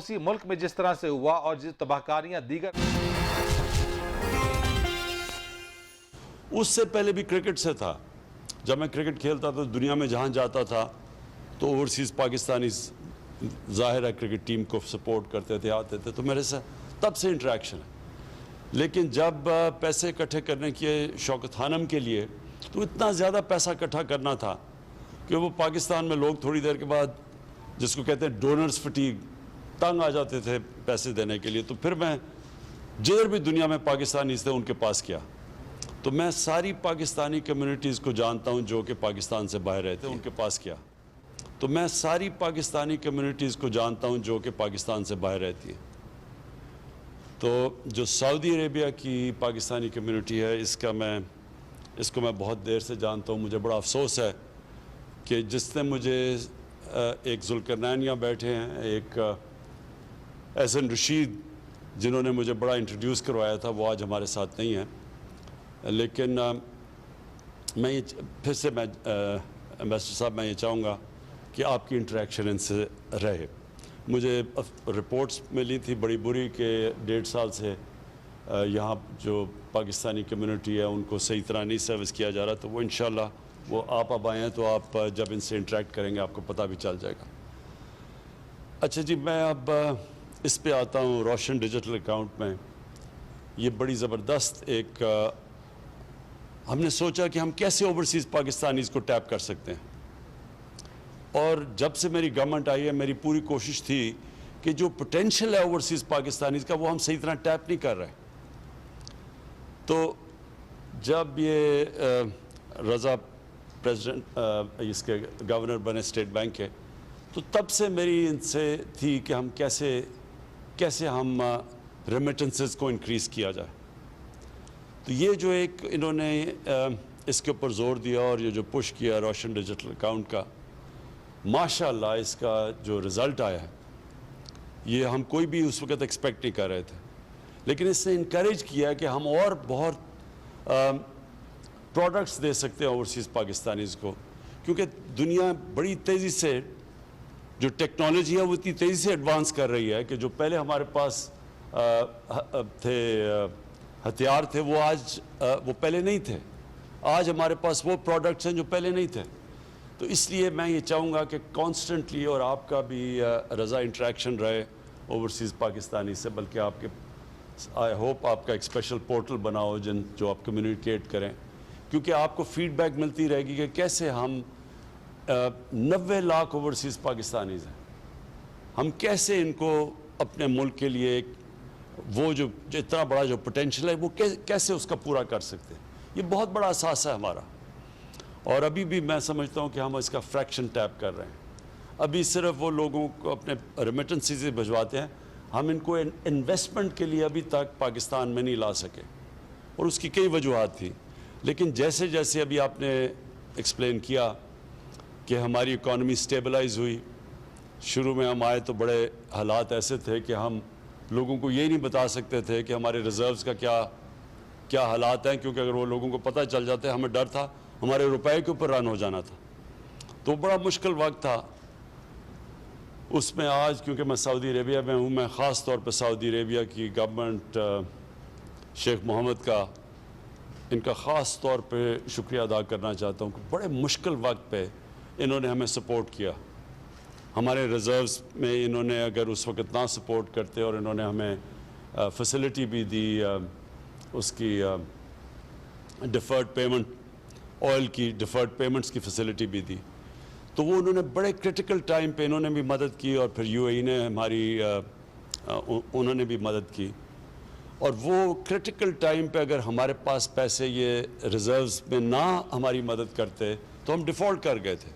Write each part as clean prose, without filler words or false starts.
اسی ملک میں جس طرح سے ہوا اور جس تباہکاریاں دیگر اس سے پہلے بھی کرکٹ سے تھا. جب میں کرکٹ کھیلتا تھا دنیا میں جہاں جاتا تھا تو اوورسیز پاکستانی ظاہر ہے کرکٹ ٹیم کو سپورٹ کرتے تھے, آتے تھے, تو میرے سے تب سے انٹریکشن ہے. لیکن جب پیسے اکٹھے کرنے کے شوکت خانم کے لیے تو اتنا زیادہ پیسہ اکٹھا کرنا تھا کہ وہ پاکستان میں لوگ تھوڑی دیر کے بعد جس کو کہتے ہیں ڈونرز فٹیگ تنگ آ جاتے تھے پیسے دینے کے لیے. تو پھر میں جدھر بھی دنیا میں پاکستانی تھے ان کے پاس کیا. تو میں ساری پاکستانی کمیونٹیز کو جانتا ہوں جو کہ پاکستان سے باہر رہتے ہیں, ان کے پاس کیا. تو میں ساری پاکستانی کمیونٹیز کو جانتا ہوں جو کہ پاکستان سے باہر رہتی ہیں. تو جو سعودی عربیہ کی پاکستانی کمیونٹی ہے اس کو میں بہت دیر سے جانتا ہوں. مجھے بڑا افسوس ہے کہ جس نے مجھے ایک ذوالقرنین یہاں بیٹھے ہیں, ایک احسن رشید جنہوں نے مجھے بڑا انٹروڈیوس کروایا تھا, وہ آج ہمارے ساتھ نہیں ہیں. لیکن میں پھر سے امبیسڈر صاحب میں یہ چاہوں گا کہ آپ کی انٹریکشن ان سے رہے. مجھے رپورٹس ملی تھی بڑی بری کہ 1.5 سال سے یہاں جو پاکستانی کمیونٹی ہے ان کو صحیح طرح نہیں سروس کیا جا رہا. تو وہ انشاءاللہ وہ آپ اب آئے ہیں تو آپ جب ان سے انٹریکٹ کریں گے آپ کو پتہ بھی چل جائے گا. اچھا جی, میں اب اس پہ آتا ہوں. روشن ڈیجیٹل اکاؤنٹ میں یہ بڑی زبردست ایک ہم نے سوچا کہ ہم کیسے اوورسیز پاکستانیز کو ٹیپ کر سکتے ہیں. اور جب سے میری گورنمنٹ آئی ہے میری پوری کوشش تھی کہ جو پوٹینشیل ہے اوورسیز پاکستانیز کا وہ ہم صحیح طرح ٹیپ نہیں کر رہے. تو جب یہ رضا پریزیڈنٹ اس کے گورنر بنے اسٹیٹ بینک کے, تو تب سے میری ان سے تھی کہ ہم کیسے ہم ریمیٹنسز کو انکریز کیا جائے. تو یہ جو ایک انہوں نے اس کے اوپر زور دیا اور یہ جو پش کیا روشن ڈیجیٹل اکاؤنٹ کا, ماشاءاللہ اس کا جو رزلٹ آیا ہے یہ ہم کوئی بھی اس وقت ایکسپیکٹ نہیں کر رہے تھے. لیکن اس نے انکریج کیا کہ ہم اور بہت پروڈکٹس دے سکتے ہیں اوورسیز پاکستانیز کو, کیونکہ دنیا بڑی تیزی سے جو ٹیکنالوجی ہے وہ اتنی تیزی سے ایڈوانس کر رہی ہے کہ جو پہلے ہمارے پاس تھے ہتھیار تھے وہ پہلے نہیں تھے. آج ہمارے پاس وہ پروڈکٹس ہیں جو پہلے نہیں تھے. تو اس لیے میں یہ چاہوں گا کہ کانسٹنٹلی اور آپ کا بھی رضا انٹریکشن رہے اوورسیز پاکستانی سے, بلکہ آپ کے آئی ہوپ آپ کا ایک اسپیشل پورٹل بناؤ جو آپ کمیونیکیٹ کریں, کیونکہ آپ کو فیڈ بیک ملتی رہے گی کہ کیسے ہم 90 لاکھ اوورسیز پاکستانیز ہیں, ہم کیسے ان کو اپنے ملک کے لیے وہ جو اتنا بڑا جو پوٹینشیل ہے وہ کیسے اس کا پورا کر سکتے ہیں. یہ بہت بڑا اثاثہ ہے ہمارا, اور ابھی بھی میں سمجھتا ہوں کہ ہم اس کا فریکشن ٹیپ کر رہے ہیں. ابھی صرف وہ لوگوں کو اپنے ریمیٹنسز سے بھجواتے ہیں, ہم ان کو انویسٹمنٹ کے لیے ابھی تک پاکستان میں نہیں لا سکے, اور اس کی کئی وجوہات تھیں. لیکن جیسے جیسے ابھی آپ نے ایکسپلین کیا کہ ہماری اکانومی سٹیبلائز ہوئی, شروع میں ہم آئے تو بڑے حالات ایسے تھے کہ ہم لوگوں کو یہ نہیں بتا سکتے تھے کہ ہمارے ریزروز کا کیا حالات ہیں, کیونکہ اگر وہ لوگوں کو پتہ چل جاتے ہمیں ڈر تھا ہمارے روپے کے اوپر رن ہو جانا تھا. تو بڑا مشکل وقت تھا اس میں. آج کیونکہ میں سعودی عربیہ میں ہوں, میں خاص طور پہ سعودی عربیہ کی گورنمنٹ شیخ محمد کا ان کا خاص طور پہ شکریہ ادا کرنا چاہتا ہوں کہ بڑے مشکل وقت پہ انہوں نے ہمیں سپورٹ کیا. ہمارے ریزروز میں انہوں نے اگر اس وقت نہ سپورٹ کرتے اور انہوں نے ہمیں فیسلٹی بھی دی, اس کی ڈیفرڈ پیمنٹ آئل کی ڈیفرڈ پیمنٹس کی فیسلٹی بھی دی, تو وہ انہوں نے بڑے کرٹیکل ٹائم پہ انہوں نے بھی مدد کی, اور پھر یو اے ای نے انہوں نے بھی مدد کی. اور وہ کرٹیکل ٹائم پہ اگر ہمارے پاس پیسے یہ ریزروز میں نہ ہماری مدد کرتے تو ہم ڈیفالٹ کر گئے تھے,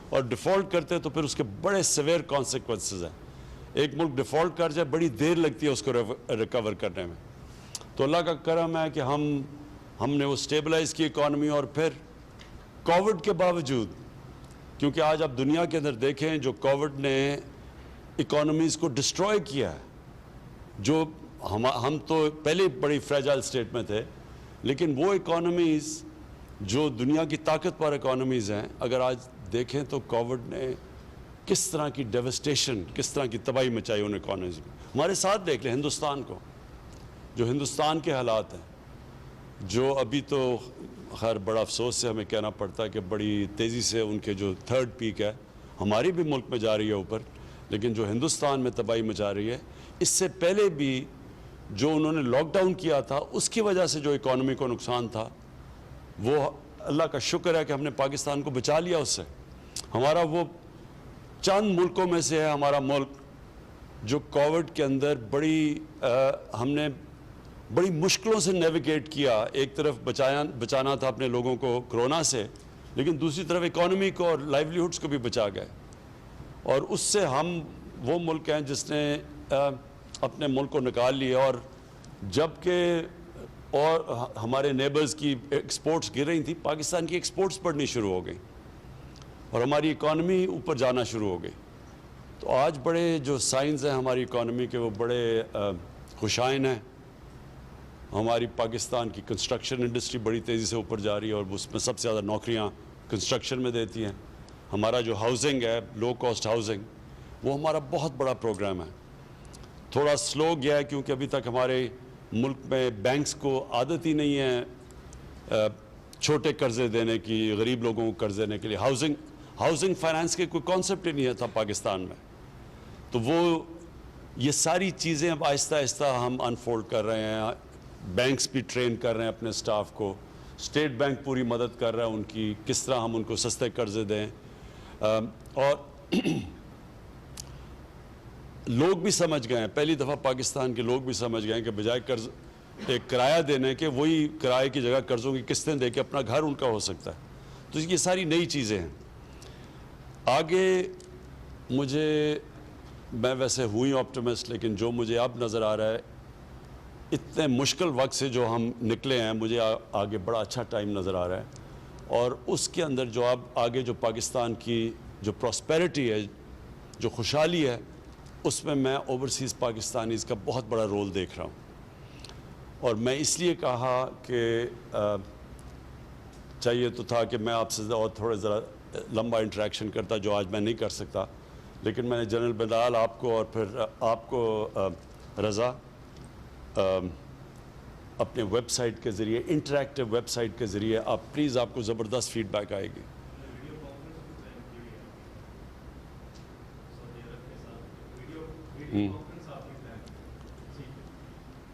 اور ڈیفالٹ کرتے تو پھر اس کے بڑے سیویئر کانسیکوینسز ہیں. ایک ملک ڈیفالٹ کر جائے بڑی دیر لگتی ہے اس کو ریکور کرنے میں. تو اللہ کا کرم ہے کہ ہم نے وہ سٹیبلائز کی اکانومی, اور پھر کووڈ کے باوجود, کیونکہ آج آپ دنیا کے اندر دیکھیں جو کووڈ نے اکانومیز کو ڈسٹروائے کیا ہے, جو ہم تو پہلے بڑی فریجائل سٹیٹ میں تھے, لیکن وہ اکانومیز جو دنیا کی طاقتور اکانومیز ہیں اگر آج دیکھیں تو کووڈ نے کس طرح کی ڈیوسٹیشن، کس طرح کی تباہی مچائی انہوں نے اکانومی میں. ہمارے ساتھ دیکھ لیں ہندوستان کو، جو ہندوستان کے حالات ہیں، جو ابھی تو خیر بڑا افسوس سے ہمیں کہنا پڑتا ہے کہ بڑی تیزی سے ان کے جو تھرڈ پیک ہے ہماری بھی ملک میں جا رہی ہے اوپر، لیکن جو ہندوستان میں تباہی مچا رہی ہے، اس سے پہلے بھی جو انہوں نے لاک ڈاؤن کیا تھا اس کی وجہ سے جو اکانومی کو نقصان تھا، وہ اللہ کا شکر ہے کہ ہم نے پاکستان کو بچا لیا اس سے. ہمارا وہ چند ملکوں میں سے ہے ہمارا ملک جو کووڈ کے اندر ہم نے بڑی مشکلوں سے نیویگیٹ کیا. ایک طرف بچانا تھا اپنے لوگوں کو کرونا سے، لیکن دوسری طرف اکانومی کو اور لائیولی ہوڈس کو بھی بچا گئے. اور اس سے ہم وہ ملک ہیں جس نے اپنے ملک کو نکال لیا. اور جبکہ اور ہمارے نیبرز کی ایکسپورٹس گر رہی تھیں، پاکستان کی ایکسپورٹس بڑھنی شروع ہو گئی اور ہماری اکانومی اوپر جانا شروع ہو گئی. تو آج بڑے جو سائنز ہیں ہماری اکانومی کے وہ بڑے خوشائن ہیں. ہماری پاکستان کی کنسٹرکشن انڈسٹری بڑی تیزی سے اوپر جا رہی ہے اور اس میں سب سے زیادہ نوکریاں کنسٹرکشن میں دیتی ہیں. ہمارا جو ہاؤسنگ ہے، لو کاسٹ ہاؤسنگ، وہ ہمارا بہت بڑا پروگرام ہے. تھوڑا سلو گیا ہے کیونکہ ابھی تک ہمارے ملک میں بینکس کو عادت ہی نہیں ہے چھوٹے قرضے دینے کی، غریب لوگوں کو قرض دینے کے لیے. ہاؤسنگ فائنانس کے کوئی کانسیپٹ ہی نہیں تھا پاکستان میں. تو یہ ساری چیزیں اب آہستہ آہستہ ہم انفولڈ کر رہے ہیں. بینکس بھی ٹرین کر رہے ہیں اپنے سٹاف کو، اسٹیٹ بینک پوری مدد کر رہا ہے ان کی، کس طرح ہم ان کو سستے قرضے دیں. اور لوگ بھی سمجھ گئے ہیں، پہلی دفعہ پاکستان کے لوگ بھی سمجھ گئے ہیں کہ بجائے قرض ایک کرایہ دینے کے، وہی کرائے کی جگہ قرضوں کی قسطیں دے کے اپنا گھر ان کا ہو سکتا ہے. تو یہ ساری نئی چیزیں ہیں. آگے میں ویسے ہوئی آپٹیمسٹ، لیکن جو مجھے اب نظر آ رہا ہے اتنے مشکل وقت سے جو ہم نکلے ہیں، مجھے آگے بڑا اچھا ٹائم نظر آ رہا ہے. اور اس کے اندر جو اب آگے جو پاکستان کی جو پراسپیرٹی ہے، جو خوشحالی ہے، اس میں اوورسیز پاکستانیز کا بہت بڑا رول دیکھ رہا ہوں. اور میں اس لیے کہا کہ چاہیے تو تھا کہ میں آپ سے اور تھوڑے ذرا لمبا انٹریکشن کرتا، جو آج میں نہیں کر سکتا. لیکن میں نے جنرل بلال آپ کو اور پھر آپ کو رضا اپنے ویب سائٹ کے ذریعے، انٹریکٹیو ویب سائٹ کے ذریعے آپ پلیز، آپ کو زبردست فیڈ بیک آئے گی.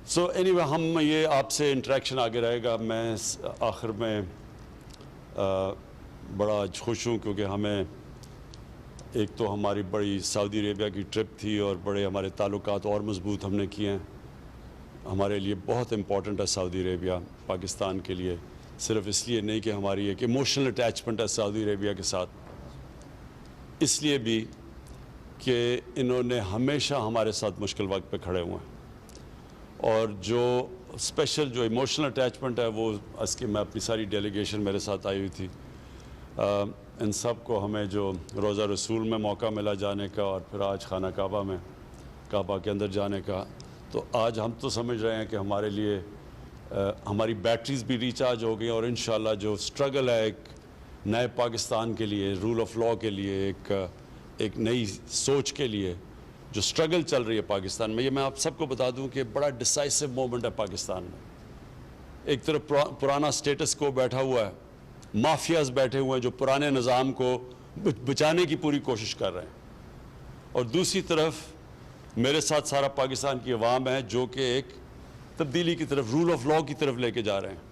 سو اینی وے ہم یہ آپ سے انٹریکشن آگے رہے گا. میں آخر میں بڑا خوش ہوں کیونکہ ہمیں ایک تو ہماری بڑی سعودی عربیہ کی ٹرپ تھی اور بڑے ہمارے تعلقات اور مضبوط ہم نے کیے ہیں. ہمارے لیے بہت امپورٹنٹ ہے سعودی عربیہ پاکستان کے لیے، صرف اس لیے نہیں کہ ہماری ایک ایموشنل اٹیچمنٹ ہے سعودی عربیہ کے ساتھ، اس لیے بھی کہ انہوں نے ہمیشہ ہمارے ساتھ مشکل وقت پہ کھڑے ہوئے ہیں. اور جو اسپیشل جو ایموشنل اٹیچمنٹ ہے وہ اس کی میں اپنی ساری ڈیلیگیشن میرے ساتھ آئی ہوئی تھی، ان سب کو ہمیں جو روزہ رسول میں موقع ملا جانے کا اور پھر آج خانہ کعبہ میں کعبہ کے اندر جانے کا، تو آج ہم تو سمجھ رہے ہیں کہ ہمارے لیے ہماری بیٹریز بھی ریچارج ہو گئی. اور انشاءاللہ جو سٹرگل ہے ایک نئے پاکستان کے لیے، رول آف لاء کے لیے، ایک نئی سوچ کے لیے جو سٹرگل چل رہی ہے پاکستان میں، یہ میں آپ سب کو بتا دوں کہ بڑا ڈیسائسو مومنٹ ہے پاکستان میں. ایک طرف پرانا سٹیٹس کو بیٹھا ہوا ہے، مافیاز بیٹھے ہوئے ہیں جو پرانے نظام کو بچانے کی پوری کوشش کر رہے ہیں، اور دوسری طرف میرے ساتھ سارا پاکستان کی عوام ہے جو کہ ایک تبدیلی کی طرف، رول آف لاء کی طرف لے کے جا رہے ہیں.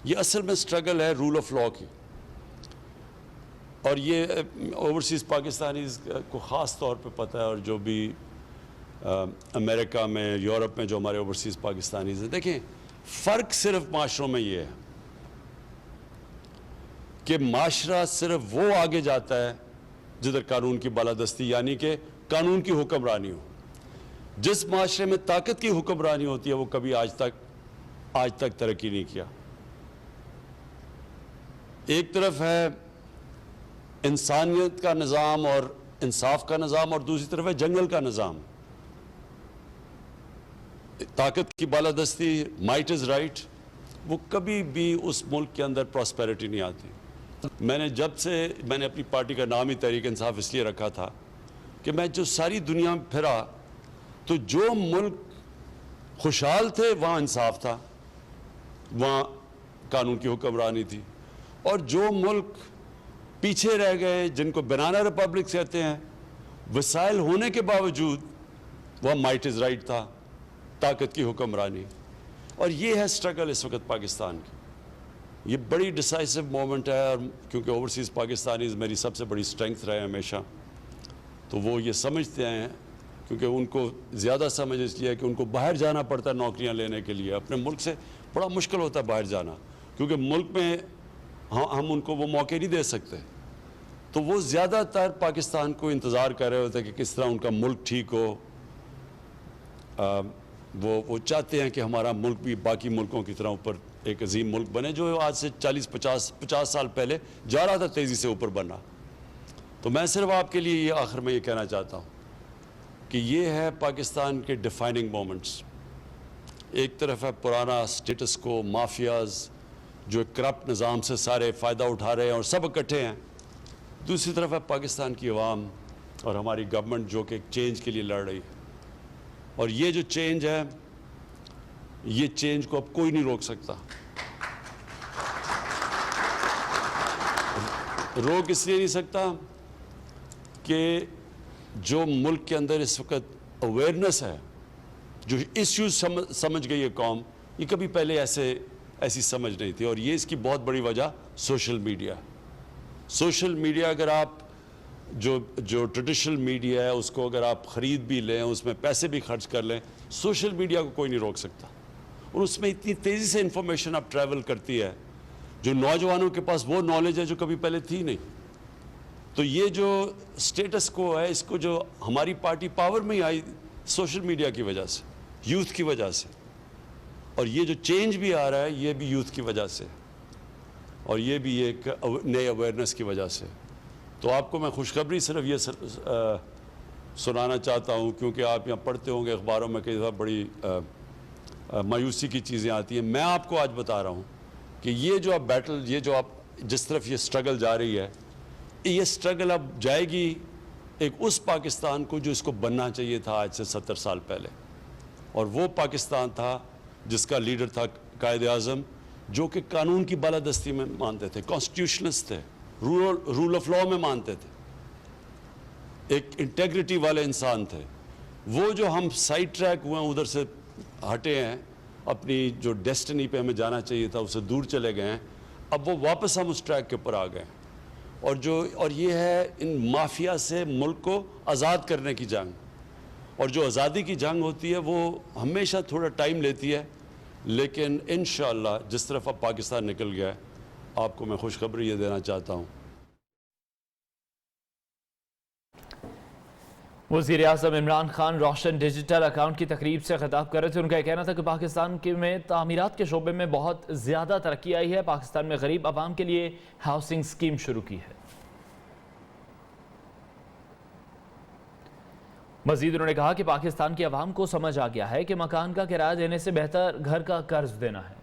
یہ اصل میں سٹرگل ہے رول آف لاء کی. اور یہ اوورسیز پاکستانیز کو خاص طور پہ پتہ ہے، اور جو بھی امریکہ میں، یورپ میں جو ہمارے اوورسیز پاکستانیز ہیں. دیکھیں فرق صرف معاشروں میں یہ ہے کہ معاشرہ صرف وہ آگے جاتا ہے جدھر قانون کی بالادستی یعنی کہ قانون کی حکمرانی ہو. جس معاشرے میں طاقت کی حکمرانی ہوتی ہے وہ کبھی آج تک ترقی نہیں کیا. ایک طرف ہے انسانیت کا نظام اور انصاف کا نظام، اور دوسری طرف ہے جنگل کا نظام. طاقت کی بالادستی، مائٹ از رائٹ، وہ کبھی بھی اس ملک کے اندر پراسپیرٹی نہیں آتی. میں نے اپنی پارٹی کا نام ہی تحریک انصاف اس لیے رکھا تھا کہ میں جو ساری دنیا میں پھرا تو جو ملک خوشحال تھے وہاں انصاف تھا، وہاں قانون کی حکمرانی تھی، اور جو ملک پیچھے رہ گئے جن کو بنانا ریپبلک کہتے ہیں، وسائل ہونے کے باوجود وہاں مائٹ از رائٹ تھا، طاقت کی حکمرانی. اور یہ ہے سٹرگل اس وقت پاکستان کی. یہ بڑی ڈیسائسو مومنٹ ہے، اور کیونکہ اوورسیز پاکستانیز میری سب سے بڑی سٹرینگتھ رہے ہمیشہ، تو وہ یہ سمجھتے ہیں، کیونکہ ان کو زیادہ سمجھ اس لیے کہ ان کو باہر جانا پڑتا ہے نوکریاں لینے کے لیے. اپنے ملک سے بڑا مشکل ہوتا ہے باہر جانا، کیونکہ ملک میں ہم ان کو وہ موقع نہیں دے سکتے. تو وہ زیادہ تر پاکستان کو انتظار کر رہے ہوتے ہیں کہ کس طرح ان کا ملک ٹھیک ہو. وہ چاہتے ہیں کہ ہمارا ملک بھی باقی ملکوں کی طرح اوپر ایک عظیم ملک بنے، جو آج سے 40-50 سال پہلے جا رہا تھا تیزی سے اوپر بننا. تو میں صرف آپ کے لیے یہ آخر میں یہ کہنا چاہتا ہوں کہ یہ ہے پاکستان کے ڈیفائننگ مومنٹس. ایک طرف ہے پرانا سٹیٹس کو، مافیاز جو ایک کرپٹ نظام سے سارے فائدہ اٹھا رہے ہیں اور سب اکٹھے ہیں. دوسری طرف ہے پاکستان کی عوام اور ہماری گورنمنٹ جو کہ ایک چینج کے لیے لڑ رہی ہے. اور یہ جو چینج ہے، یہ چینج کو اب کوئی نہیں روک سکتا. روک اس لیے نہیں سکتا کہ جو ملک کے اندر اس وقت اویئرنیس ہے، جو ایشوز سمجھ گئی ہے قوم، یہ کبھی پہلے ایسی سمجھ نہیں تھی. اور یہ اس کی بہت بڑی وجہ سوشل میڈیا. سوشل میڈیا اگر آپ جو ٹریڈیشنل میڈیا ہے اس کو اگر آپ خرید بھی لیں، اس میں پیسے بھی خرچ کر لیں، سوشل میڈیا کو کوئی نہیں روک سکتا. اور اس میں اتنی تیزی سے انفارمیشن اب ٹریول کرتی ہے، جو نوجوانوں کے پاس وہ نالج ہے جو کبھی پہلے تھی نہیں. تو یہ جو سٹیٹس کو ہے، اس کو جو ہماری پارٹی پاور میں ہی آئی سوشل میڈیا کی وجہ سے، یوتھ کی وجہ سے. اور یہ جو چینج بھی آ رہا ہے یہ بھی یوتھ کی وجہ سے، اور یہ بھی ایک نئے اویئرنیس کی وجہ سے. تو آپ کو میں خوشخبری صرف یہ سنانا چاہتا ہوں، کیونکہ آپ یہاں پڑھتے ہوں گے اخباروں میں کئی دفعہ بڑی مایوسی کی چیزیں آتی ہیں. میں آپ کو آج بتا رہا ہوں کہ یہ جو اب بیٹل، یہ جو آپ جس طرف یہ سٹرگل جا رہی ہے، یہ سٹرگل اب جائے گی ایک اس پاکستان کو جو اس کو بننا چاہیے تھا آج سے 70 سال پہلے. اور وہ پاکستان تھا جس کا لیڈر تھا قائد اعظم، جو کہ قانون کی بالادستی میں مانتے تھے، کانسٹیٹیوشنسٹ تھے، رول آف لاء میں مانتے تھے، ایک انٹیگریٹی والے انسان تھے. وہ جو ہم سائڈ ٹریک ہوئے ہیں، ادھر سے ہٹے ہیں، اپنی جو ڈیسٹنی پہ ہمیں جانا چاہیے تھا اسے دور چلے گئے ہیں، اب وہ واپس ہم اس ٹریک کے اوپر آ گئے. اور یہ ہے ان مافیا سے ملک کو آزاد کرنے کی جنگ. اور جو آزادی کی جنگ ہوتی ہے وہ ہمیشہ تھوڑا ٹائم لیتی ہے، لیکن انشاءاللہ جس طرف اب پاکستان نکل گیا ہے، آپ کو میں خوشخبری یہ دینا چاہتا ہوں. وزیر اعظم عمران خان روشن ڈیجیٹل اکاؤنٹ کی تقریب سے خطاب کر رہے تھے. ان کا یہ کہنا تھا کہ پاکستان میں تعمیرات کے شعبے میں بہت زیادہ ترقی آئی ہے. پاکستان میں غریب عوام کے لیے ہاؤسنگ اسکیم شروع کی ہے. مزید انہوں نے کہا کہ پاکستان کی عوام کو سمجھ آ گیا ہے کہ مکان کا کرایہ دینے سے بہتر گھر کا قرض دینا ہے.